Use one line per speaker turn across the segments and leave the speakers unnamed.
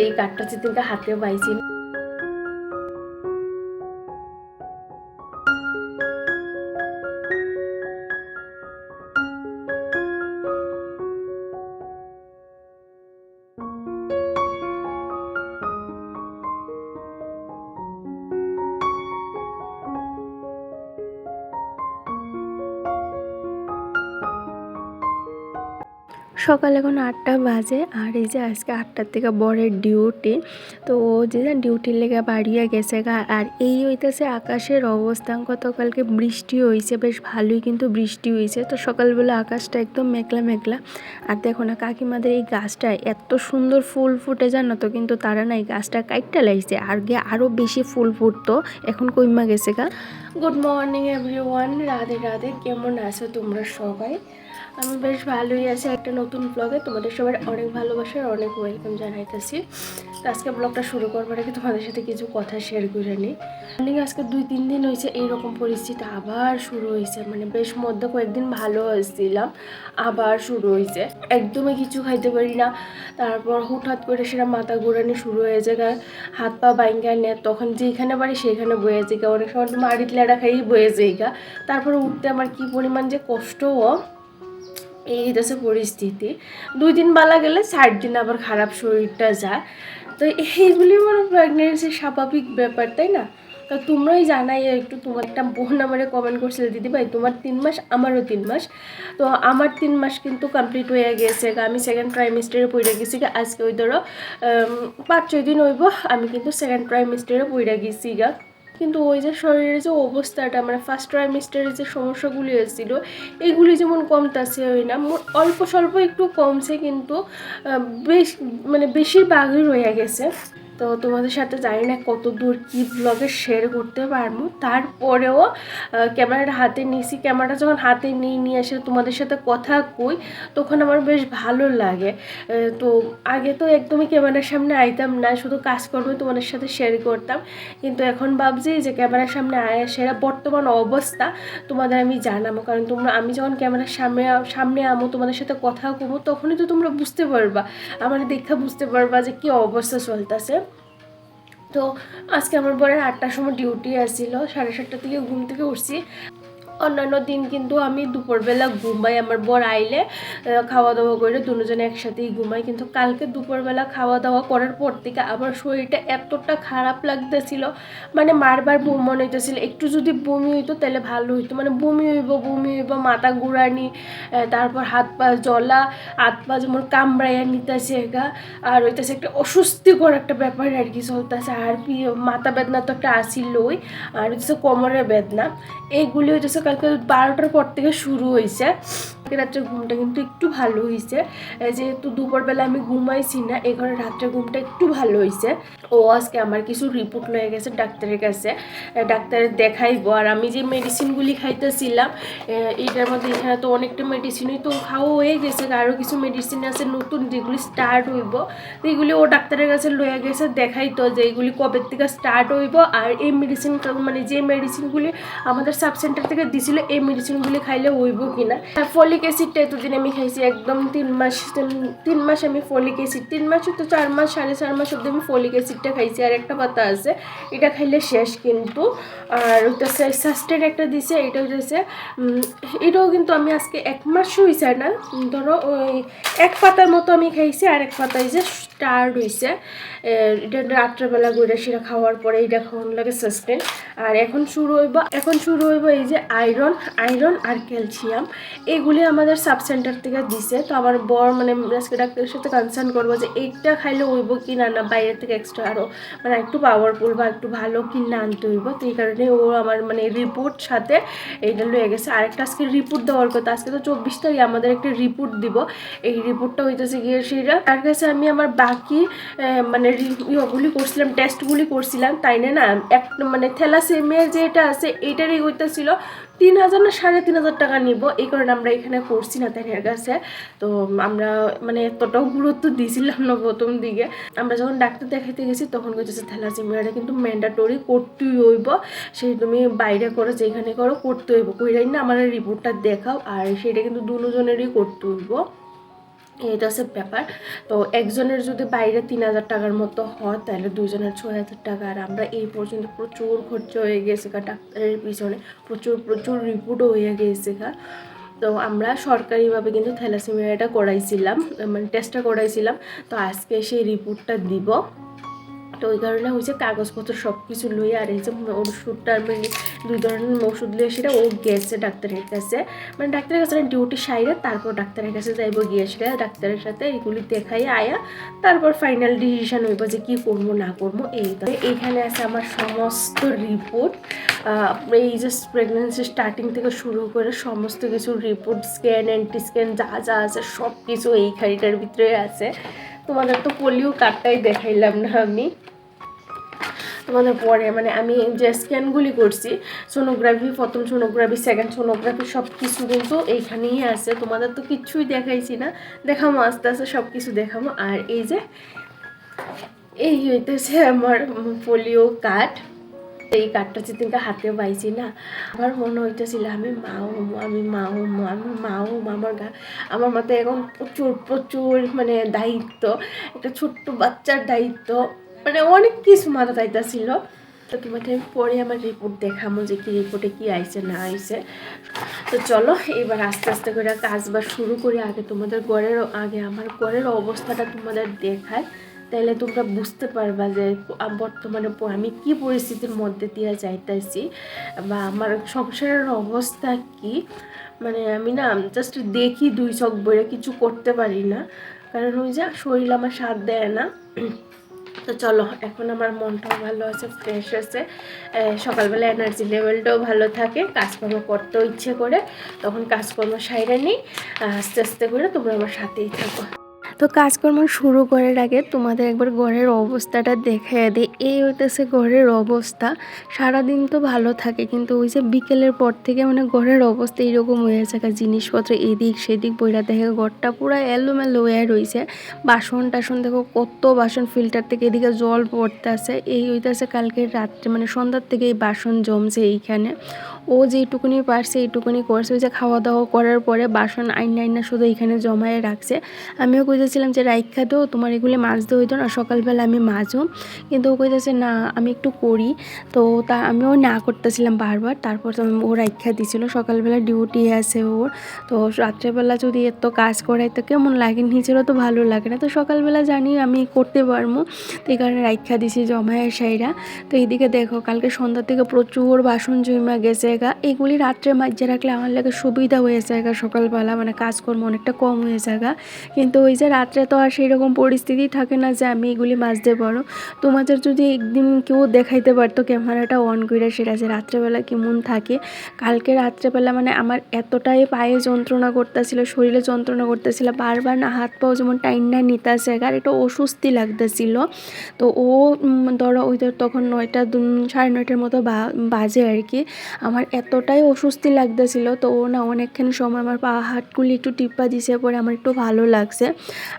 এই কাঠটা সেদিনকে হাতেও পাইছি। সকাল এখন 8টা বাজে, আর এই যে আজকে 8টার থেকে বরের ডিউটি। তো ও যে ডিউটির লেগে বাড়িয়ে গেছে গা। আর এই হইতেছে আকাশের অবস্থা। গতকালকে বৃষ্টি হয়েছে, বেশ ভালোই কিন্তু বৃষ্টি হয়েছে। তো সকালবেলা আকাশটা একদম মেঘলা মেঘলা। আর দেখো না কাকিমাদের এই গাছটায় এত সুন্দর ফুল ফুটে, জানো তো, কিন্তু তারা না এই গাছটা কাইটটা লাগছে, আর গিয়ে আরও বেশি ফুল ফুটতো, এখন কইমা গেছে গা। Good morning everyone, Radhe Radhe. কেমন আছো তোমরা সবাই? আমি বেশ ভালোই আছি। একটা নতুন ব্লগে তোমাদের সবাই অনেক ভালোবাসার অনেক ওয়েলকাম জানাইতেছি। তো আজকে ব্লগটা শুরু করবার আগে তোমাদের সাথে কিছু কথা শেয়ার করে নিই। আজকে 2-3 দিন হয়েছে এইরকম পরিস্থিতি আবার শুরু হয়েছে। মানে বেশ মধ্যে কয়েকদিন ভালো হয়েছিলাম, আবার শুরু হয়েছে। একদমই কিছু খাইতে পারি না। তারপর হুটহাট করে সেটা মাথা ঘুরানি শুরু হয়ে যায়, হাত পা বাইঙ্গা নেয়। তখন যেখানে পারি সেইখানে বয়ে যায়, অনেক সময় মাড়িত লেড়া খাইয়ে বয়ে যায়। তারপরে উঠতে আমার কি পরিমাণ যে কষ্টও। এই দেশে পরিস্থিতি 2 দিন বালা গেলে 4 দিন আবার খারাপ শরীরটা যায়। তো এইগুলি মানে প্রেগনেন্সির স্বাভাবিক ব্যাপার, তাই না? তো তোমরাই জানাই একটু। তোমার একটা বোন আমারে কমেন্ট করছিল, দিদি ভাই তোমার 3 মাস, আমারও 3 মাস। তো আমার 3 মাস কিন্তু কমপ্লিট হয়ে গেছে। আমি সেকেন্ড ট্রাইমিস্টারে পড়ে গেছি। আজকে ওই ধরো 5-6 দিন হইব আমি কিন্তু সেকেন্ড ট্রাইমিস্টারে পড়ে গেছি। কিন্তু ওই যে শরীরের যে অবস্থাটা, মানে ফার্স্ট ট্রাইমিস্টারের যে সমস্যাগুলি হয়েছিল এইগুলি যেমন কমতেছে হয় না, অল্প স্বল্প একটু কমছে, কিন্তু বেশ মানে বেশিরভাগই রয়ে গেছে। তো তোমাদের সাথে জানি না কত দূর কী ব্লগে শেয়ার করতে পারবো। তারপরেও ক্যামেরাটা হাতে নিয়েছি। ক্যামেরাটা যখন হাতে নিয়ে এসে তোমাদের সাথে কথা কই, তখন আমার বেশ ভালো লাগে। তো আগে তো একদমই ক্যামেরার সামনে আইতাম না, শুধু কাজকর্ম তোমাদের সাথে শেয়ার করতাম। কিন্তু এখন ভাবছি যে ক্যামেরার সামনে আয়া সেরা বর্তমান অবস্থা তোমাদের আমি জানাবো। কারণ আমি যখন ক্যামেরার সামনে আমো, তোমাদের সাথে কথা কমো, তখনই তো তোমরা বুঝতে পারবা, আমার দেখা বুঝতে পারবা যে কী অবস্থা চলতেছে। তো আজকে আমার বরের 8টার সময় ডিউটি আসছিল, 7:30 থেকে ঘুম থেকে উঠছি। অন্যান্য দিন কিন্তু আমি দুপুরবেলা ঘুমাই, আমার বর আইলে খাওয়া দাওয়া করে দুজনে একসাথেই ঘুমাই। কিন্তু কালকে দুপুরবেলা খাওয়া দাওয়া করার পর থেকে আমার শরীরটা এতটা খারাপ লাগতেছিল, মানে বারবার মনে হইতেছিল একটু যদি বমি হইতো তাহলে ভালো হইতো। মানে বমি হইব, মাথা ঘুরানি, তারপর হাত পা জ্বলা, হাত পা যেমন কামড়াইয়া নিতেছে আর হইতেছে একটা অস্বস্তিকর একটা ব্যাপার আর কি চলতেছে। আর মাথা বেদনা তো একটা আসিলই, আর হইতেছে কোমরের বেদনা। এইগুলি হইতেছে কালকে 12টার পর থেকে শুরু হয়েছে। রাত্রে ঘুমটা কিন্তু একটু ভালো হয়েছে, যেহেতু দুপুরবেলা আমি ঘুমাইছি না, এই ঘরে রাত্রে ঘুমটা একটু ভালো হয়েছে। ও আজকে আমার কিছু রিপোর্ট লয়ে গেছে ডাক্তারের কাছে, ডাক্তারের দেখাইবো। আর আমি যে মেডিসিনগুলি খাইতেছিলাম এইটার মধ্যে, এখানে তো অনেকটা মেডিসিনই তো খাওয়া হয়ে গেছে, আরও কিছু মেডিসিন আছে নতুন যেগুলি স্টার্ট হইব। তো এইগুলি ও ডাক্তারের কাছে লয়ে গেছে দেখাইতো যে এইগুলি কবে থেকে স্টার্ট হইব। আর এই মেডিসিন মানে যে মেডিসিনগুলি আমাদের সাব সেন্টার থেকে দিছিল, এই মেডিসিনগুলি খাইলে হইব কিনা। ফলিক অ্যাসিডটা এতদিন আমি খাইছি একদম 3 মাস আমি ফলিক অ্যাসিড, 3 মাসে তো 4 মাস 4.5 মাস অব্দি আমি ফলিক অ্যাসিডটা খাইছি। আর একটা পাতা আছে, এটা খাইলে শেষ কিন্তু। আর ওইটা সাস্টেন একটা দিছে, এটা হচ্ছে এটাও কিন্তু আমি আজকে 1 মাস হয়েছে না, ধরো ওই 1 পাতার মতো আমি খাইছি। আর 1 পাতায় যে স্টার্ট হয়েছে, এটা রাত্রেবেলা গইরা সেটা খাওয়ার পরে এইটা খাওয়ানো লাগে সাস্টেন। আর এখন শুরু হইব এই যে আয়রন আর ক্যালসিয়াম, এগুলি আমাদের সাব সেন্টার থেকে দিছে। তো আমার বর মানে আজকে ডাক্তারের সাথে কনসার্ন করবো যে এইটা খাইলে হইব কি না, বাইরে থেকে এক্সট্রা আরও মানে একটু পাওয়ারফুল বা একটু ভালো কিনা আনতে হইব। তো এই কারণে ও আমার মানে রিপোর্ট সাথে এইটা লয়ে গেছে। আরেকটা আজকে রিপোর্ট দেওয়ার কথা, আজকে তো 24 তারিখ আমাদের একটা রিপোর্ট দিব। এই রিপোর্টটা হইতেছে গিয়ে সেটা তার কাছে আমি আমার বাকি মানে ইয়েগুলি করছিলাম, টেস্টগুলি করছিলাম, তাই না মানে থ্যালাসেমিয়ার যেটা আছে এইটারই হইতেছিল 3,000 না 3,500 টাকা নিব। এই কারণে আমরা এখানে করছি না তাদের কাছে। তো আমরা মানে এতটাও গুরুত্ব দিয়েছিলাম না প্রথম দিকে। আমরা যখন ডাক্তার দেখাইতে গেছি তখন হচ্ছে থ্যালাসেমিয়াটা কিন্তু ম্যান্ডাটরি করতেই হইব, সেই তুমি বাইরে করো যেখানে করো করতে হইব, কইরাই না আমার রিপোর্টটা দেখাও। আর সেটা কিন্তু দুজনেরই করতে হইব। এটা হচ্ছে ব্যাপার। তো একজনের যদি বাইরে 3,000 টাকার মতো হয় তাহলে দুজনের 6,000 টাকা। আর আমরা এই পর্যন্ত প্রচুর খরচা হয়ে গেছে ডাক্তারের পিছনে, প্রচুর প্রচুর রিপোর্টও হয়ে গেছে। তো আমরা সরকারিভাবে কিন্তু থ্যালাসেমিয়াটা করাইছিলাম, মানে টেস্টটা করাইছিলাম। তো আজকে সেই রিপোর্টটা দিব। তো ওই কারণে হয়েছে কাগজপত্র সব কিছু লইয়া, আর এই যে ওষুধটা মানে 2 ধরনের ওষুধ লইয়া সেটা ও গেছে ডাক্তারের কাছে, মানে ডাক্তারের কাছে ডিউটি সাইরে তারপর ডাক্তারের কাছে যাইব, গিয়ে সেটা ডাক্তারের সাথে এগুলি দেখাই আয়া তারপর ফাইনাল ডিসিশন হইব যে কী করবো না করবো। এইখানে আছে আমার সমস্ত রিপোর্ট, এই যে প্রেগনেন্সি স্টার্টিং থেকে শুরু করে সমস্ত কিছু রিপোর্ট, স্ক্যান, অ্যান্টি স্ক্যান যা যা আছে সব কিছু এই খাড়িটার ভিতরে আছে। তোমাদের তো পোলিও কার্ডটাই দেখাইলাম না আমি তোমাদের পরে, মানে আমি যে স্ক্যানগুলি করছি, সোনোগ্রাফি, প্রথম সোনোগ্রাফি, সেকেন্ড সোনোগ্রাফি সব কিছু কিন্তু এইখানেই আছে। তোমাদের তো কিচ্ছুই দেখাইছি না, দেখামো আস্তে আস্তে সব কিছু দেখামো। আর এই যে এই হইতেছে আমার পোলিও কার্ড। এই কার্ডটা যেদিনকে হাতে পাইছি না, আমার মনে হইতেছিল আমি মাও আমি মাও আমি মাও আমার মাথায় এখন প্রচুর প্রচুর মানে দায়িত্ব, একটা ছোট্ট বাচ্চার দায়িত্ব, মানে অনেক কিছু মাথা চাইতেছিল। তো তোমাকে আমি পরে আমার রিপোর্ট দেখামো যে কি রিপোর্টে কি আইছে না আইছে। তো চলো এবার আস্তে আস্তে করে কাজ শুরু করি। আগে আমার ঘরের অবস্থাটা তোমাদের দেখায়, তাহলে তোমরা বুঝতে পারবা যে বর্তমানে আমি কি পরিস্থিতির মধ্যে দিয়ে যাইতেছি বা আমার সংসারের অবস্থা কি। মানে আমি না জাস্ট দেখি 2 চোখ বইরে, কিছু করতে পারি না, কারণ ওই যে শরীর আমার সাথ দেয় না। তো চলো এখন আমার মনটাও ভালো আছে, ফ্রেশ আছে, সকালবেলা এনার্জি লেভেলটাও ভালো থাকে, কাজকর্ম করতেও ইচ্ছে করে, তখন কাজকর্ম সাইরা নিই। আস্তে আস্তে করে তোমরা আমার সাথেই থাকো। তো কাজকর্ম শুরু করার আগে তোমাদের একবার ঘরের অবস্থাটা দেখাই দিই। এই হইতেছে ঘরের অবস্থা। সারাদিন তো ভালো থাকে, কিন্তু ওই যে বিকেলের পর থেকে মানে ঘরের অবস্থা এরকম হয়ে থাকে, জিনিসপত্র এদিক সেদিক বইরা দেখে ঘরটা পুরো এলোমেলো হয়ে রয়েছে। বাসন টাসন দেখো, কত বাসন, ফিল্টার থেকে এদিকে জল পড়তেছে। এই হইতেছে কালকে রাত্রে মানে সন্ধ্যার থেকে এই বাসন জমছে এইখানে। ও যেইটুকুনি পারছে এইটুকুনি করছে, ওই যে খাওয়া দাওয়া করার পরে বাসন আইনা শুধু এইখানে জমায়ে রাখছে। আমিও কইতেছিলাম যে রাইখা দাও, তোমার এগুলি মাজতে হইতো না, সকালবেলা আমি মাজো, কিন্তু ও কইতেছে না আমি একটু করি। তো আমিও না করতেছিলাম বারবার। তারপর তো ও রাইখা দিছিল, সকালবেলা ডিউটি আছে ওর। তো রাত্রেবেলা যদি এত কাজ করাই তো কেমন লাগে, নিজেরও তো ভালো লাগে না। তো সকালবেলা জানি আমি করতে পারবো, তো এই কারণে রাইখা দিছি জমায়ের সাইরা। তো এইদিকে দেখো কালকে সন্ধ্যা থেকে প্রচুর বাসন জমা গেছে এগুলি রাত্রে মাঝে রাখলে আমার লাগে সুবিধা হয়ে যায় সকালবেলা, মানে কাজকর্ম অনেকটা কম হয়ে যায়। কিন্তু ওই যে রাত্রে তো আর সেই রকম পরিস্থিতি থাকে না যে আমি এগুলি মাজতে পারো। তোমাদের যদি একদিন কেউ দেখাইতে পারতো ক্যামেরাটা অন করে সেটা যে রাত্রেবেলা কেমন থাকে। কালকে রাত্রেবেলা মানে আমার এতটাই পায়ে যন্ত্রণা করতেছিল, শরীরে যন্ত্রণা করতেছিল, বারবার না হাত পাও যেমন টাইনা নিতেছে, আর এটা অস্বস্তি লাগতেছিল। তো ও ধরো ওই তখন 9টা 9:30 মতো বাজে আর কি। আমার এতটাই অস্বস্তি লাগতেছিল, তো ও না অনেকখানি সময় আমার পা হাতগুলি একটু টিপ্পা দিছে, পরে আমার একটু ভালো লাগছে।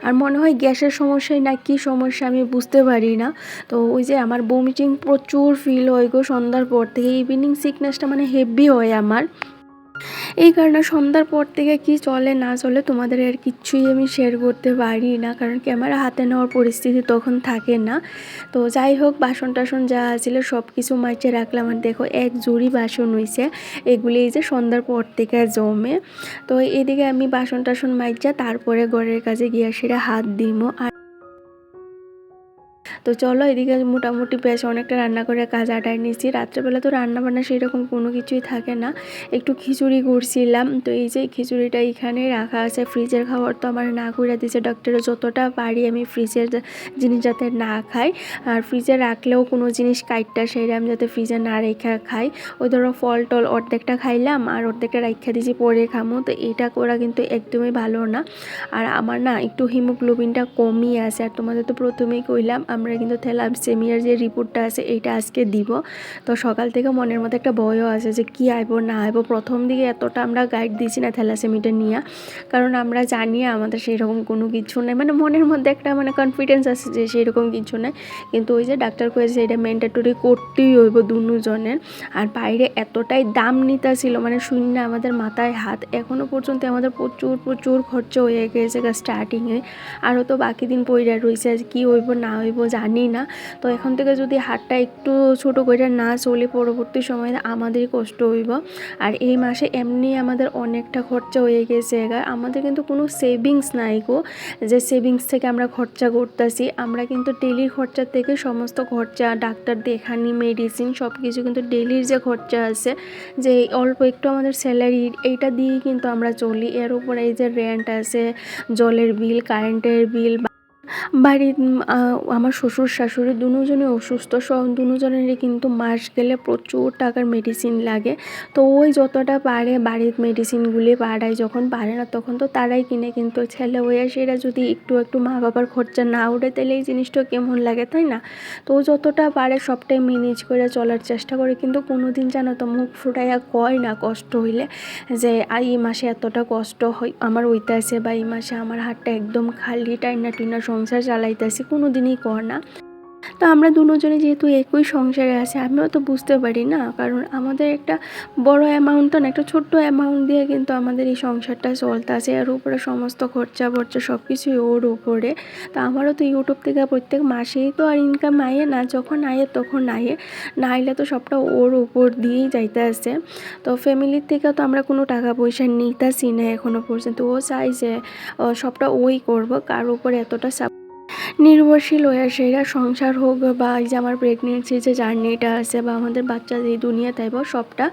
আর মনে হয় গ্যাসের সমস্যায় না কি সমস্যা আমি বুঝতে পারি না। তো ওই যে আমার বমিটিং প্রচুর ফিল হয় গো সন্ধ্যার পর থেকে, ইভিনিং সিকনেসটা মানে হেভি হয় আমার। এই কারণে সন্ধ্যার পর থেকে কি চলে না চলে তোমাদের আর কিচ্ছুই আমি শেয়ার করতে পারি না, কারণ ক্যামেরা হাতে নেওয়ার পরিস্থিতি তখন থাকে না। তো যাই হোক, বাসন টাসন যা ছিল সব কিছু মাইচে রাখলাম। আর দেখো এক জুড়ি বাসন হয়েছে, এগুলি যে সন্ধ্যার পর থেকে জমে। তো এদিকে আমি বাসন টাসন মাইচা তারপরে ঘরের কাজে গিয়ে সেটা হাত দিমো। আর তো চলো এদিকে মোটামুটি বেশ অনেকটা রান্না করে কাজ আটায় নিচ্ছি। রাত্রেবেলা তো রান্না বান্না সেরকম কোনো কিছুই থাকে না, একটু খিচুড়ি করছিলাম। তো এই যে খিচুড়িটা এখানে রাখা আছে, ফ্রিজের খাবার তো আমার না করে দিয়েছে ডক্টরে, যতটা পারি আমি ফ্রিজের জিনিস যাতে না খাই, আর ফ্রিজে রাখলেও কোনো জিনিস কাইটটা সেরাম যাতে ফ্রিজে না রেখা খাই। ওই ধরো ফল টল অর্ধেকটা খাইলাম আর অর্ধেকটা রাখা দিয়েছি পরে খামো, তো এটা করা কিন্তু একদমই ভালো না। আর আমার না একটু হিমোগ্লোবিনটা কমই আছে, আর তোমাদের তো প্রথমেই কইলাম আমরা কিন্তু থ্যালাসেমিয়ার যে রিপোর্টটা আছে এইটা আজকে দিব। তো সকাল থেকে মনের মধ্যে একটা ভয়ও আছে যে কী আইব না আইব। প্রথম দিকে এতটা আমরা গাইড দিছি না থ্যালাসেমিটা নিয়ে, কারণ আমরা জানি আমাদের সেরকম কোনো কিছু নেই, মানে মনের মধ্যে একটা মানে কনফিডেন্স আছে যে সেরকম কিছু নেই। কিন্তু ওই যে ডাক্তার কয়েছে এটা ম্যান্ডেটরি করতেই হইব দুজনের। আর বাইরে এতটাই দাম নিতা ছিল মানে শূন্য আমাদের মাথায় হাত। এখনও পর্যন্ত আমাদের প্রচুর প্রচুর খরচা হয়ে গেছে স্টার্টিংয়ে। আরও তো বাকি দিন পইরা রয়েছে, আজ কী হইব না হইব জানি না। তো এখন থেকে যদি হাতটা একটু ছোটো করে না চলে পরবর্তী সময়ে আমাদেরই কষ্ট হইব। আর এই মাসে এমনি আমাদের অনেকটা খরচা হয়ে গেছে। আমাদের কিন্তু কোনো সেভিংস নাই গো যে সেভিংস থেকে আমরা খরচা করতেছি। আমরা কিন্তু ডেলির খরচা থেকে সমস্ত খরচা, ডাক্তার দেখানি, মেডিসিন সব কিছু কিন্তু ডেলির যে খরচা আছে, যে অল্প একটু আমাদের স্যালারি এইটা দিয়েই কিন্তু আমরা চলি। এর উপরে এই যে রেন্ট আছে, জলের বিল, কারেন্টের বিল, বাড়ির আমার শ্বশুর শাশুড়ি দুজনে অসুস্থ, দুজনেরই কিন্তু মাস গেলে প্রচুর টাকার মেডিসিন লাগে। তো ওই যতটা পারে বাড়ির মেডিসিনগুলি পাড়ায়, যখন পারে না তখন তো তারাই কিনে। কিন্তু ছেলে হয়ে সেটা যদি একটু একটু মা বাবার খরচা না ওঠে তাহলে এই জিনিসটা কেমন লাগে, তাই না? তো যতটা পারে সবটাই ম্যানেজ করে চলার চেষ্টা করে, কিন্তু কোনো দিন জানো তো মুখ ফুটাইয়া কয় না কষ্ট হইলে যে এই মাসে এতটা কষ্ট হয় আমার হইতাছে, বা এই মাসে আমার হাতটা একদম খালি, টাইনা টিনা সংসার চালাইতেছি, কোনো দিনই কর না। তো আমরা দুজনে যেহেতু একই সংসারে আছি, আমিও তো বুঝতে পারি না, কারণ আমাদের একটা বড় অ্যামাউন্ট তো না, একটা ছোট্ট অ্যামাউন্ট দিয়ে কিন্তু আমাদের এই সংসারটা চলতেছে। এর উপরে সমস্ত খরচা সব কিছুই ওর উপরে। তো আমারও তো ইউটিউব থেকে প্রত্যেক মাসেই তো আর ইনকাম আয়ে না, যখন আয়ে তখন আয়ে, না আইলে তো সবটা ওর উপর দিয়েই যাইতে আসে। তো ফ্যামিলির থেকেও তো আমরা কোনো টাকা পয়সা নিতেছি না এখনও পর্যন্ত। ও চাই যে সবটা ওই করবো, কার উপরে এতটা নির্ভরশীল হয়ে সেরা সংসার হোক, বা এই যে আমার প্রেগনেন্সির যে জার্নিটা আছে, বা আমাদের বাচ্চা যে দুনিয়াতে আইব সবটা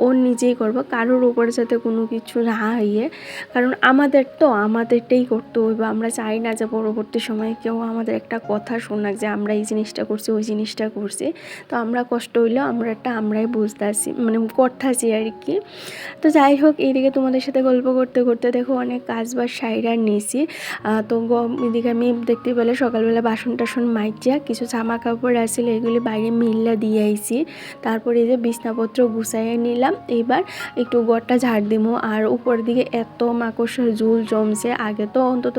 ওর নিজেই করবো, কারোর উপরে যাতে কোনো কিছু না হইয়ে। কারণ আমাদেরটাই করতে হইব। আমরা চাই না যে পরবর্তী সময়ে কেউ আমাদের একটা কথা শোনাক যে আমরা এই জিনিসটা করছি, ওই জিনিসটা করছি। তো আমরা কষ্ট হইলেও আমরাই বুঝতেছি, মানে করতেছি আর কি। তো যাই হোক, এইদিকে তোমাদের সাথে গল্প করতে করতে দেখো অনেক কাজ বাজ সাইরা নিয়েছি। তো এদিকে আমি দেখতে পেলে সকালবেলা বাসন টাসন মাইজা কিছু জামা কাপড় আসলে এগুলি বাইরে মিল্লা দিয়ে আইছি। তারপরে এই যে বিছনাপত্র গুছাইয়ে নিলাম। এইবার একটু ঘরটা ঝাড় দিমো। আর উপর দিকে এত মাকড়সার ঝুল জমছে। আগে তো অন্তত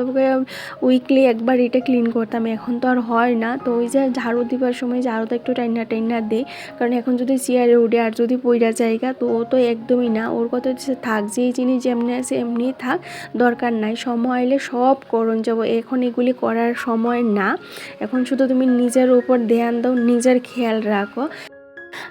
উইকলি একবার এটা ক্লিন করতাম, এখন তো আর হয় না। তো ওই যে ঝাড়ু দিবার সময় ঝাড়ুতে একটু টাইনা দিই, কারণ এখন যদি চেয়ারে উঠে আর যদি পইরা জায়গা, তো ও তো একদমই না, ওর কথা হচ্ছে থাক, যেই জিনিস যেমনি আছে এমনিই থাক, দরকার নাই, সময় এলে সব করণ যাব। এখন এগুলি করার সময় না, এখন শুধু তুমি নিজের উপর ধ্যান দাও, নিজের খেয়াল রাখো।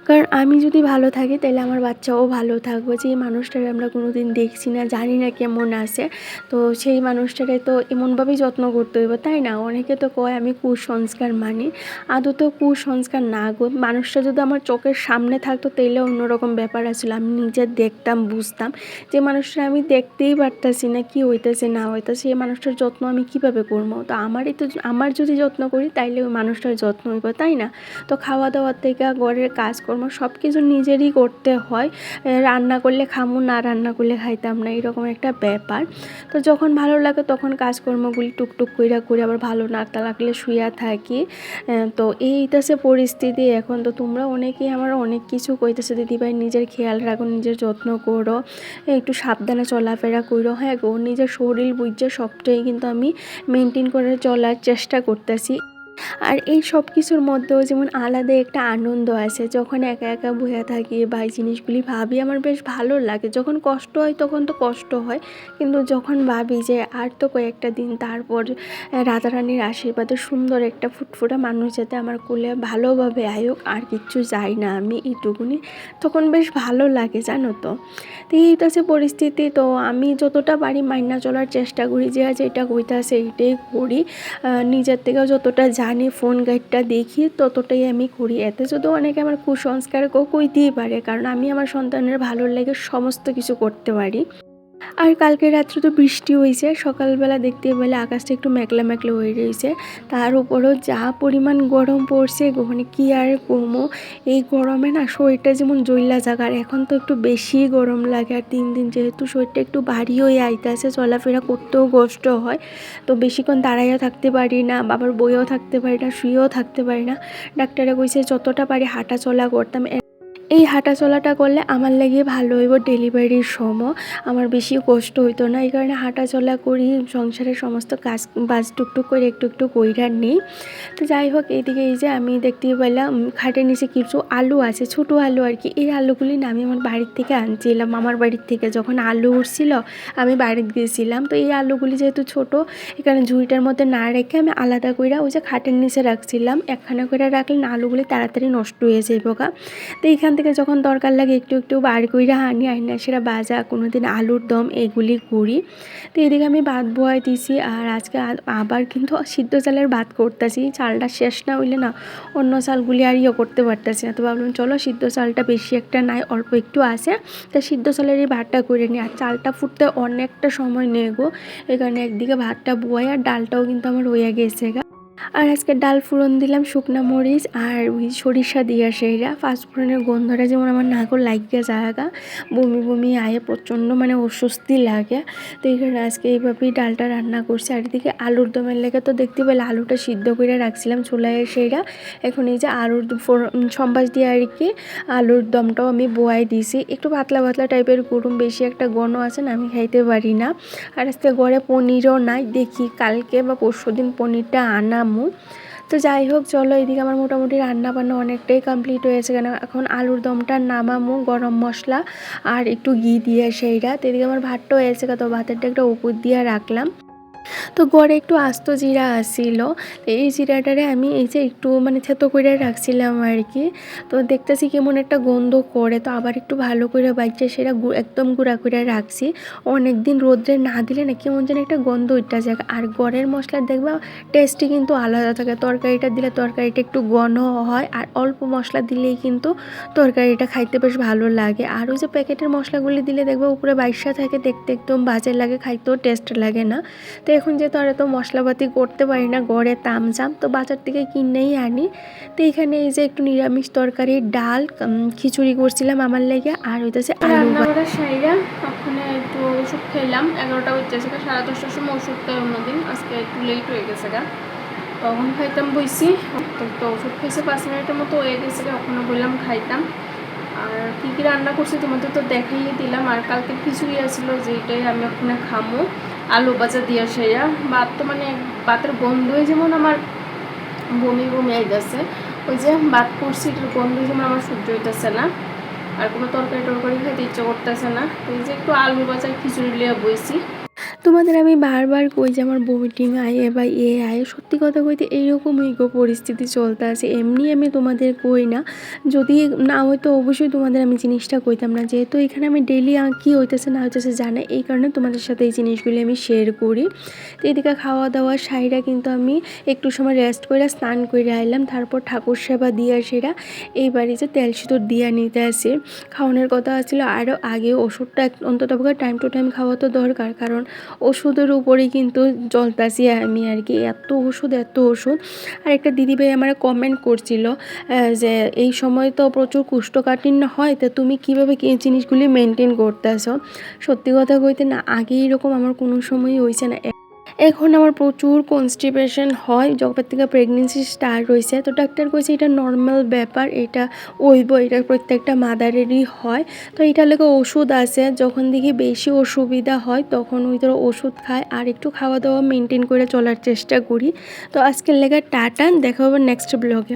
কারণ আমি যদি ভালো থাকি তাহলে আমার বাচ্চাও ভালো থাকবে। যেই মানুষটারে আমরা কোনো দিন দেখছি না, জানি না কেমন আছে, তো সেই মানুষটারে তো এমনভাবেই যত্ন করতে হইব, তাই না? অনেকে তো কয় আমি কুসংস্কার মানি, আদৌ কুসংস্কার না গো। মানুষটা যদি আমার চোখের সামনে থাকতো তাইলে অন্যরকম ব্যাপার আসলে আমি নিজে দেখতাম, বুঝতাম। যে মানুষটা আমি দেখতেই পারতাছি না কি হইতেছে না হইতেছে, এই মানুষটার যত্ন আমি কিভাবে করবো? তো আমার যদি যত্ন করি তাইলে ওই মানুষটার যত্ন হইব, তাই না? তো খাওয়া দাওয়ার থেকে ঘরের কাজকর্ম সব কিছু নিজেরই করতে হয়। রান্না করলে খামু, না রান্না করলে খাইতাম না, এরকম একটা ব্যাপার। তো যখন ভালো লাগে তখন কাজকর্মগুলি টুকটুক করে আবার ভালো না লাগলে শুয়ে থাকি। তো এইটাছে পরিস্থিতি এখন। তো তোমরা অনেকেই আমার অনেক কিছু কইতেছে, দিদিভাই নিজের খেয়াল রাখো, নিজের যত্ন করো, একটু সাবধানে চলাফেরা করো। হ্যাঁ গো, নিজের শরীর বুঝছে সবটাই কিন্তু আমি মেনটেন করে চলার চেষ্টা করতেছি। আর এই সব কিছুর মধ্যেও যেমন আলাদা একটা আনন্দ আছে, যখন একা একা বসে থাকি বা এই জিনিসগুলি ভাবি আমার বেশ ভালো লাগে। যখন কষ্ট হয় তখন তো কষ্ট হয়, কিন্তু যখন ভাবি যে আর তো কয়েকটা দিন, তারপর রাধারানীর আশীর্বাদে সুন্দর একটা ফুটফুটা মানুষ যাতে আমার কোলে ভালোভাবে আয়োক, আর কিচ্ছু চাই না আমি, এইটুকুনি, তখন বেশ ভালো লাগে, জানো তো। তো এইটা হচ্ছে পরিস্থিতি। তো আমি যতটা পারি মাইনা চলার চেষ্টা করি, যে যেটা কইতাছে এইটাই করি। নিজের থেকেও যতটা জানি, ফোন গাইডটা দেখি ততটাই আমি করি। এতে যদি অনেকে আমার কুসংস্কার কইতেই পারে, কারণ আমি আমার সন্তানের ভালোর লাগে সমস্ত কিছু করতে পারি। আর কালকে রাত্রে তো বৃষ্টি হয়েছে, সকালবেলা দেখতে পেলে আকাশটা একটু মেঘলা মেঘলা হয়ে রয়েছে। তার উপরও যা পরিমাণ গরম পড়ছে, মানে কি আর কমো, এই গরমে না শরীরটা যেমন জ্বললা জাগার, এখন তো একটু বেশি গরম লাগে। আর দিন দিন যেহেতু শরীরটা একটু ভারী হয়ে আইতেছে, চলাফেরা করতেও কষ্ট হয়, তো বেশিক্ষণ দাঁড়াইও থাকতে পারি না, বাবার বইয়েও থাকতে পারি না, শুয়েও থাকতে পারি না। ডাক্তারে কইছে যতটা পারি হাঁটা চলা করতাম। এই হাঁটা চলাটা করলে আমার লাগে ভালো হইব, ডেলিভারির সময় আমার বেশি কষ্ট হইতো না। এই কারণে হাঁটা চলা করি, সংসারের সমস্ত কাজ বাজ টুকটুক করে একটু একটু কইরার নেই। তো যাই হোক, এইদিকে এই যে আমি দেখতে পেলাম খাটের নিচে কিছু আলু আছে, ছোটো আলু আর কি। এই আলুগুলি না আমি আমার বাড়ির থেকে আনছিলাম, মামার বাড়ির থেকে যখন আলু উঠছিল আমি বাড়িতে গিয়েছিলাম। তো এই আলুগুলি যেহেতু ছোটো, এখানে ঝুড়িটার মধ্যে না রেখে আমি আলাদা করে ওই যে খাটের নিচে রাখছিলাম। একখানা করে রাখলে না আলুগুলি তাড়াতাড়ি নষ্ট হয়ে যাইব গা। তো এইখান থেকে যখন দরকার লাগে একটু একটু বার কইরা আইনা সেটা ভাজা, কোনো দিন আলুর দম এগুলি করি। তো এদিকে আমি ভাত বয়াই দিছি। আর আজকে আবার কিন্তু সিদ্ধ চালের ভাত করতেছি, চালটা শেষ না হইলে না অন্য চালগুলি আর করতে পারতেছি না। তো ভাবলাম চলো সিদ্ধ চালটা বেশি একটা নাই, অল্প একটু আছে, তা সিদ্ধ চালের এই ভাতটা করে নিই। আর চালটা ফুটতে অনেকটা সময় নেগো, এই কারণে একদিকে ভাতটা বয় আর ডালটাও কিন্তু আমার হয়ে গেছে গা। আর আজকে ডাল ফোড়ন দিলাম শুকনা মরিচ আর ওই সরিষা দিয়া, সেইরা পাঁচফোড়নের গন্ধটা যেমন আমার নাকও লাগিয়ে জায়গা, বমি বমি আয়ে প্রচণ্ড মানে অস্বস্তি লাগে। তো এইখানে আজকে এইভাবেই ডালটা রান্না করছি। আর এদিকে আলুর দমের লেগে তো দেখতে পেলে আলুটা সিদ্ধ করে রাখছিলাম চুলায়, সেইরা এখন এই যে আলুর সম্বাস দিয়ে আর কি আলুর দমটাও আমি বোয়াই দিয়েছি। একটু পাতলা পাতলা টাইপের গরম, বেশি একটা ঘন আছে না, আমি খাইতে পারি না। আর আজকে ঘরে পনিরও নাই, দেখি কালকে বা পরশু দিন পনিরটা আনামু। তো যাই হোক চলো, এদিকে আমার মোটামুটি রান্না বান্না অনেকটাই কমপ্লিট হয়েছে, কেন এখন আলুর দমটা নামামু গরম মশলা আর একটু ঘি দিয়ে সেইরা। তো এদিকে আমার ভাতটাও হয়েছে, তো ভাতেরটা একটা উপর দিয়ে রাখলাম। তো গড়ে একটু আস্ত জিরা আসছিল, এই জিরাটারে আমি এই যে একটু মানে থেতো করে রাখছিলাম আর কি। তো দেখতেছি কেমন একটা গন্ধ করে, তো আবার একটু ভালো করে বাইচে সেটা একদম গুঁড়া করে রাখছি। অনেক দিন রোদ্রে না দিলে না কেমন যেন একটা গন্ধ উঠতে যায়। আর গড়ের মশলা দেখবা টেস্টই কিন্তু আলাদা থাকে, তরকারিটা দিলে তরকারিটা একটু ঘন হয়, আর অল্প মশলা দিলেই কিন্তু তরকারিটা খাইতে বেশ ভালো লাগে। আর ওই যে প্যাকেটের মশলাগুলি দিলে দেখবা উপরে বাইসা থাকে, দেখতে একদম বাজে লাগে, খাইতেও টেস্ট লাগে না। তো এখন যেহেতু আর এত মশলাপাতি করতে পারি না, গড়ে তামজাম, তো বাজার থেকে কিনেই আনি। তো এখানে এই যে একটু নিরামিষ তরকারি, ডাল, খিচুড়ি করছিলাম আমার লেগে, আর হইতেছে রান্না করার সাইরা ওখানে একটু ওষুধ খেলাম। 11টা হইতেছে, 10:30টার সময় ওষুধ খাই অন্যদিন, আজকে একটু লেট হয়ে গেছে গা। তখন খাইতাম বইছি, তো ওষুধ খাইছে 5 মিনিটের মতো হয়ে গেছে, ওখানে বললাম খাইতাম। আর কী কী রান্না করছি তোমাদের তো দেখাইয়ে দিলাম। আর কালকে খিচুড়ি আসছিল, যেটাই আমি ওখানে খামো আলু ভাজা দিয়ে সেরা। ভাত তো মানে ভাতের গন্ধই যেমন আমার বমি বমি হয়ে গেছে, ওই যে ভাত করছি এটার গন্ধই যেমন আমার সহ্য হইতেছে না, আর কোনো তরকারি টরকারি খাইতে ইচ্ছা করতেছে না। ওই যে একটু আলু ভাজা খিচুড়ি লিয়ে বইছি। তোমাদের আমি বারবার কই যে আমার বমিটিং আয়ে বা আয়ে, সত্যি কথা কইতে এইরকমই পরিস্থিতি চলতে আছে। এমনি আমি তোমাদের কই না, যদি না হয়তো অবশ্যই তোমাদের আমি জিনিসটা কইতাম না, যেহেতু এখানে আমি ডেইলি কী হইতেছে না হইতেছে জানে, এই কারণে তোমাদের সাথে এই জিনিসগুলি আমি শেয়ার করি। তো এদিকে খাওয়া দাওয়া সাইরা কিন্তু আমি একটু সময় রেস্ট করে স্নান করে আইলাম, তারপর ঠাকুর সেবা দিয়ে সেরা এই বাড়ি যে তেল সিঁদুর দিয়ে নিতে আসি। খাওয়ানোর কথা ছিল আরও আগে, ওষুধটা অন্তত টাইম টু টাইম খাওয়া তো দরকার, কারণ ওষুধের উপরেই কিন্তু চলতাছি আমি আর কি, এত ওষুধ এত ওষুধ। আর একটা দিদিভাই আমার কমেন্ট করছিল যে এই সময় তো প্রচুর কোষ্ঠকাঠিন্য হয়, তো তুমি কীভাবে জিনিসগুলি মেনটেন করতেছ। সত্যি কথা কইতে না, আগে এরকম আমার কোনো সময়ই হয়েছে না। এখন আমার প্রচুর কনস্টিপেশন হয় যখন থেকে প্রেগনেন্সি স্টার্ট হয়েছে। তো ডাক্তার কইছে এটা নর্মাল ব্যাপার, এটা এটা প্রত্যেকটা মাদারেরই হয়। তো এটার লেগে ওষুধ আছে, যখন দেখি বেশি অসুবিধা হয় তখন ওই ধরো ওষুধ খায়, আর একটু খাওয়া দাওয়া মেনটেন করে চলার চেষ্টা করি। তো আজকের লেগে টাটা, দেখা হবে নেক্সট ব্লগে।